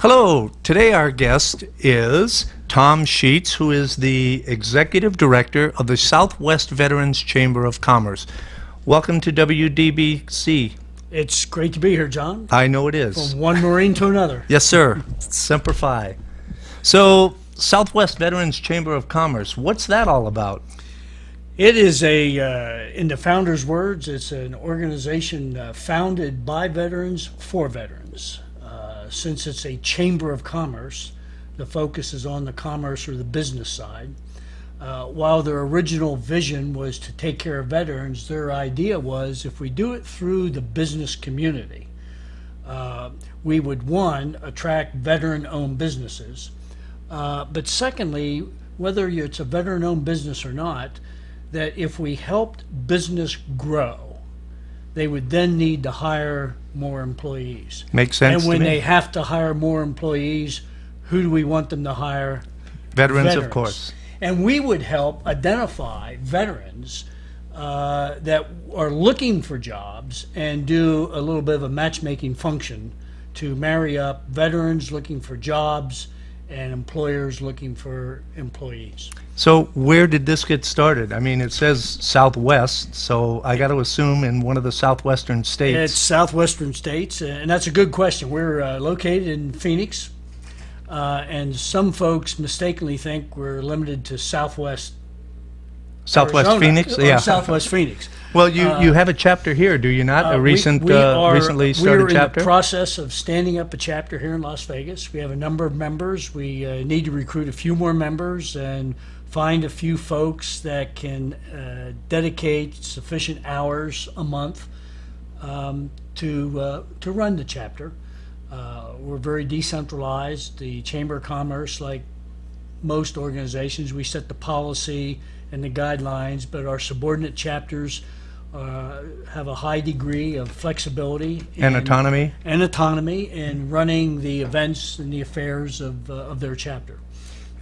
Hello, today our guest is Tom Sheets, who is the Executive Director of the Southwest Veterans Chamber of Commerce. Welcome to WDBC. It's great to be here, John. I know it is. From one Marine to another. Yes, sir. Semper Fi. So, Southwest Veterans Chamber of Commerce, what's that all about? It is in the founder's words, it's an organization founded by veterans for veterans. Since it's a chamber of commerce, the focus is on the commerce or the business side. While their original vision was to take care of veterans, their idea was if we do it through the business community, we would, one, attract veteran-owned businesses, but secondly, whether it's a veteran-owned business or not, that if we helped business grow, they would then need to hire more employees. Makes sense And when to me. they have to hire more employees, who do we want them to hire? Veterans, of course. And we would help identify veterans that are looking for jobs and do a little bit of a matchmaking function to marry up veterans looking for jobs and employers looking for employees. So, where did this get started? I mean, it says Southwest, so I got to assume in one of the southwestern states. It's southwestern states, and that's a good question. We're located in Phoenix, and some folks mistakenly think we're limited to Southwest Arizona, Phoenix? or Yeah. Southwest Phoenix. Well, you have a chapter here, do you not? A recently started we're chapter? in the process of standing up a chapter here in Las Vegas. We have a number of members. We need to recruit a few more members and find a few folks that can dedicate sufficient hours a month to run the chapter. We're very decentralized. The Chamber of Commerce, like most organizations, we set the policy and the guidelines, but our subordinate chapters have a high degree of flexibility And autonomy? and autonomy in running the events and the affairs of their chapter.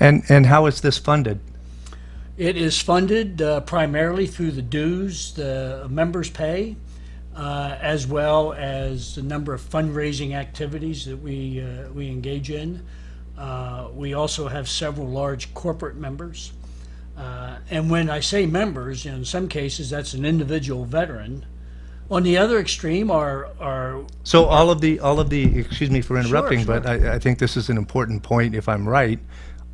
And how is this funded? It is funded primarily through the dues the members pay, as well as the number of fundraising activities that we engage in. We also have several large corporate members. And when I say members, in some cases that's an individual veteran. On the other extreme are So all of the excuse me for interrupting, Sure. but I think this is an important point if I'm right.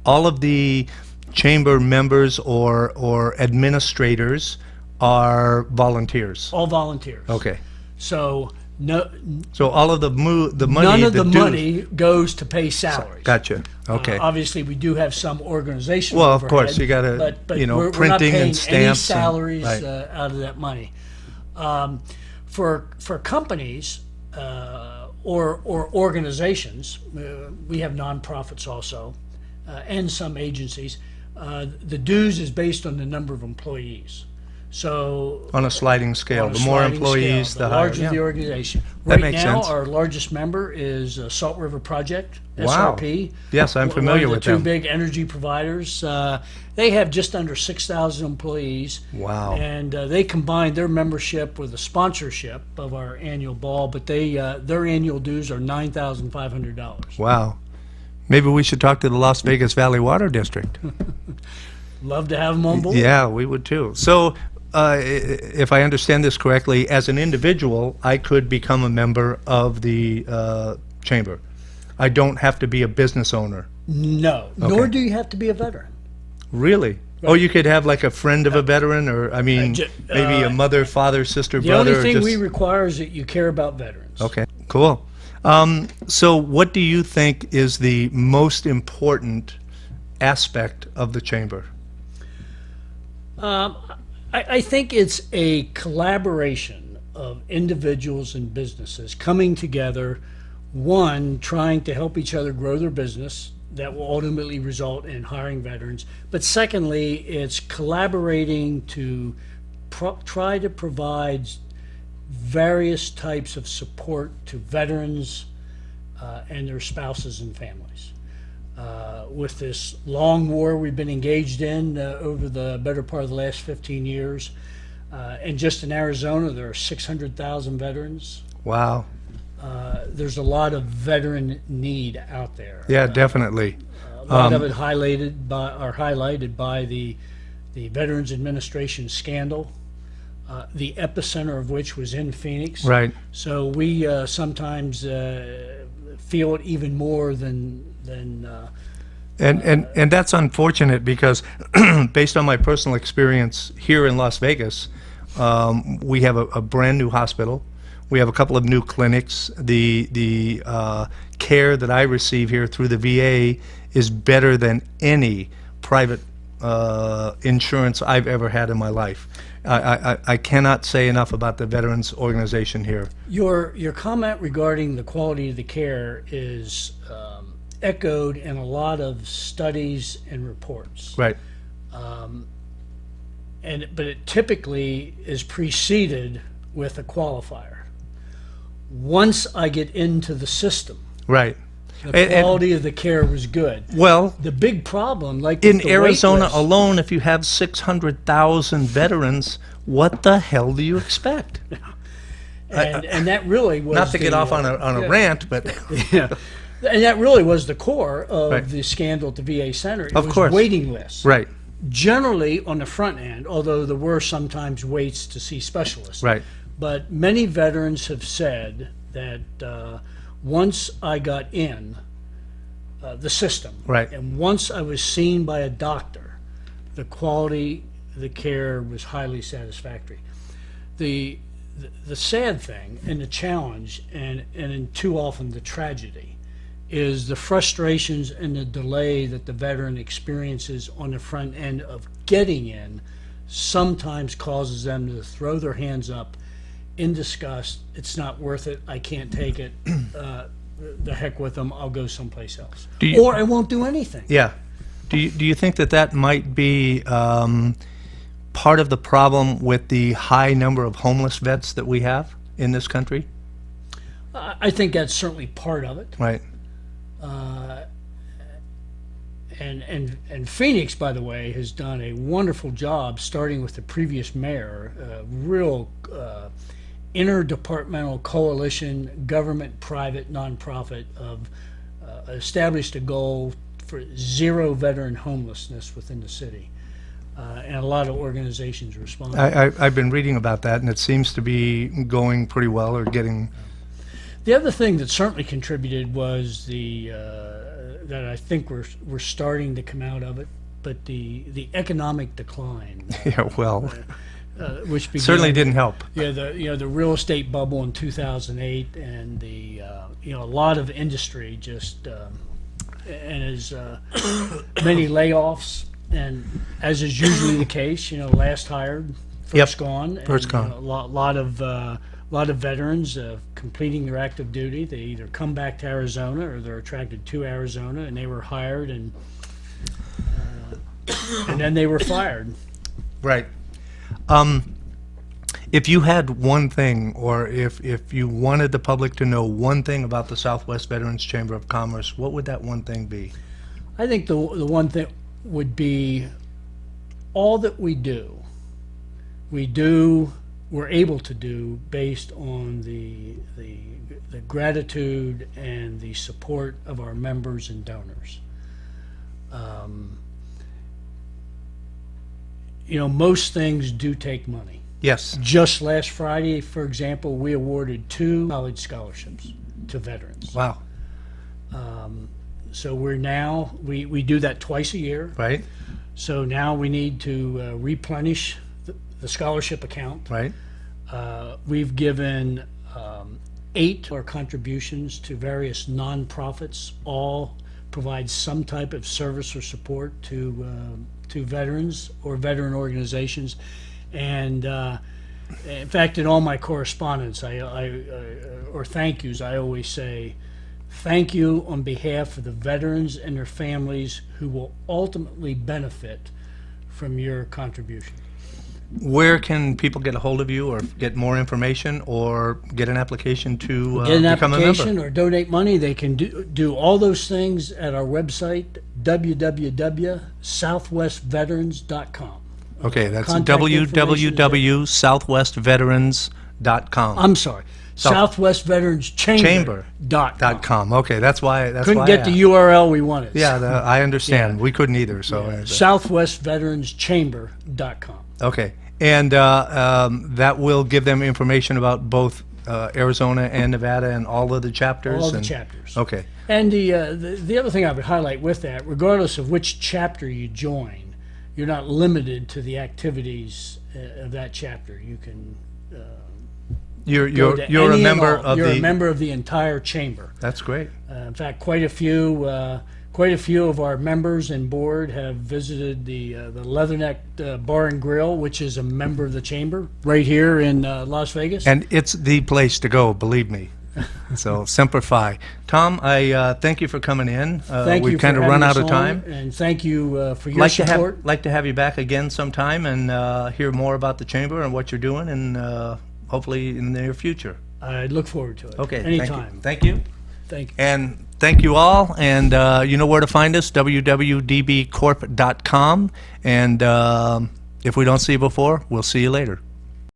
All of the chamber members or administrators are volunteers. all volunteers. Okay. So So all of the money, none of the dues- money goes to pay salaries. Gotcha. Okay. Obviously, we do have some organizational Well, of overhead, course, you gotta, but you know, we're not printing and paying stamps any and- salaries right. out of that money. For companies or organizations, we have nonprofits also, and some agencies. The dues is based on the number of employees. So On a sliding scale, on a the more sliding employees, scale, the higher. larger Yeah. the organization. That Right makes now, sense. our largest member is Salt River Project, Wow. SRP. Yes, I'm familiar one with of the them. two big energy providers. They have just under 6,000 employees. Wow. And they combine their membership with the sponsorship of our annual ball, but their annual dues are $9,500. Wow. Maybe we should talk to the Las Vegas Valley Water District. Love to have them on board. Yeah, we would too. So, if I understand this correctly, as an individual, I could become a member of the chamber. I don't have to be a business owner. No, nor do you have to be a veteran. Really? Oh, you could have like a friend of a veteran, or I mean, maybe a mother, father, sister, The brother. only thing just... we require is that you care about veterans. Okay, cool. So, what do you think is the most important aspect of the chamber? I think it's a collaboration of individuals and businesses coming together, one, trying to help each other grow their business that will ultimately result in hiring veterans. But secondly, it's collaborating to try to provide various types of support to veterans and their spouses and families. With this long war we've been engaged in over the better part of the last 15 years, and just in Arizona there are 600,000 veterans. Wow. there's a lot of veteran need out there. Yeah, definitely. A lot of it highlighted by the Veterans Administration scandal, the epicenter of which was in Phoenix. Right. So we sometimes feel it even more than And that's unfortunate because, based on my personal experience here in Las Vegas, we have a brand new hospital. We have a couple of new clinics. The care that I receive here through the VA is better than any private insurance I've ever had in my life. I cannot say enough about the veterans organization here. Your comment regarding the quality of the care is echoed in a lot of studies and reports. Right. But it typically is preceded with a qualifier. Once I get into the system, Right. the quality of the care was good. Well, The big problem, like in with the Arizona wait list- alone, if you have 600,000 veterans, what the hell do you expect? and that really was Not to get the, off on a rant, but yeah, and that really was the core of Right. the scandal at the VA center. It Of was course. waiting lists. right, Generally on the front end, although there were sometimes waits to see specialists. right, But many veterans have said that once I got in the system, Right. and once I was seen by a doctor, the quality of the care was highly satisfactory. The sad thing and the challenge, and too often the tragedy, is the frustrations and the delay that the veteran experiences on the front end of getting in sometimes causes them to throw their hands up in disgust. It's not worth it. I can't take it. The heck with them. I'll go someplace else. Do you- Or I won't do anything. yeah. Do you think that might be part of the problem with the high number of homeless vets that we have in this country? I think that's certainly part of it. Right. And Phoenix, by the way, has done a wonderful job, starting with the previous mayor, real interdepartmental coalition, government, private, nonprofit, of established a goal for zero veteran homelessness within the city. And a lot of organizations responded. I've been reading about that, and it seems to be going pretty well, or getting. The other thing that certainly contributed was that I think we're starting to come out of it, but the economic decline, Yeah, well, which began, certainly didn't help. Yeah, the real estate bubble in 2008, and a lot of industry just and as many layoffs, and as is usually the case, last hired, first Yep. gone, First and, gone. a lot of veterans completing their active duty. They either come back to Arizona or they're attracted to Arizona, and they were hired and then they were fired. Right. If you had one thing, or if you wanted the public to know one thing about the Southwest Veterans Chamber of Commerce, what would that one thing be? I think the one thing would be all that we're able to do based on the gratitude and the support of our members and donors. Most things do take money. Yes. Just last Friday, for example, we awarded 2 college scholarships to veterans. Wow. So we do that twice a year. Right. So now we need to replenish the scholarship account. Right. We've given 8 our contributions to various nonprofits, all provide some type of service or support to veterans or veteran organizations. And in fact, in all my correspondence, or thank yous, I always say, thank you on behalf of the veterans and their families who will ultimately benefit from your contribution. Where can people get a hold of you, or get more information, or get an application to Get an become a application member? or donate money. They can do all those things at our website, www.southwestveterans.com. Okay, that's Contact information is there. www.southwestveterans.com. I'm sorry, Southwest Veterans Chamber. .com. Okay, that's why. Couldn't I get the asked. URL we wanted. Yeah, I understand. Yeah. We couldn't either. So SouthwestVeteransChamber.com. okay, and that will give them information about both Arizona and Nevada and all of the chapters. All the and- chapters. Okay. And the other thing I would highlight with that, regardless of which chapter you join, you're not limited to the activities of that chapter. You can You're go to you're a any and member all. of You're the. a member of the entire chamber. That's great. In fact, quite a few of our members and board have visited the Leatherneck Bar and Grill, which is a member of the chamber, right here in Las Vegas. And it's the place to go, believe me. So Semper Fi. Tom, I thank you for coming in. Thank We've you for kind of having run us out of on, time. and thank you for your support. Like to have you back again sometime and hear more about the chamber and what you're doing, and hopefully in the near future. I look forward to it. Okay. Anytime. Thank you. Thank you. And thank you all. And you know where to find us, WWDBcorp.com. And if we don't see you before, we'll see you later.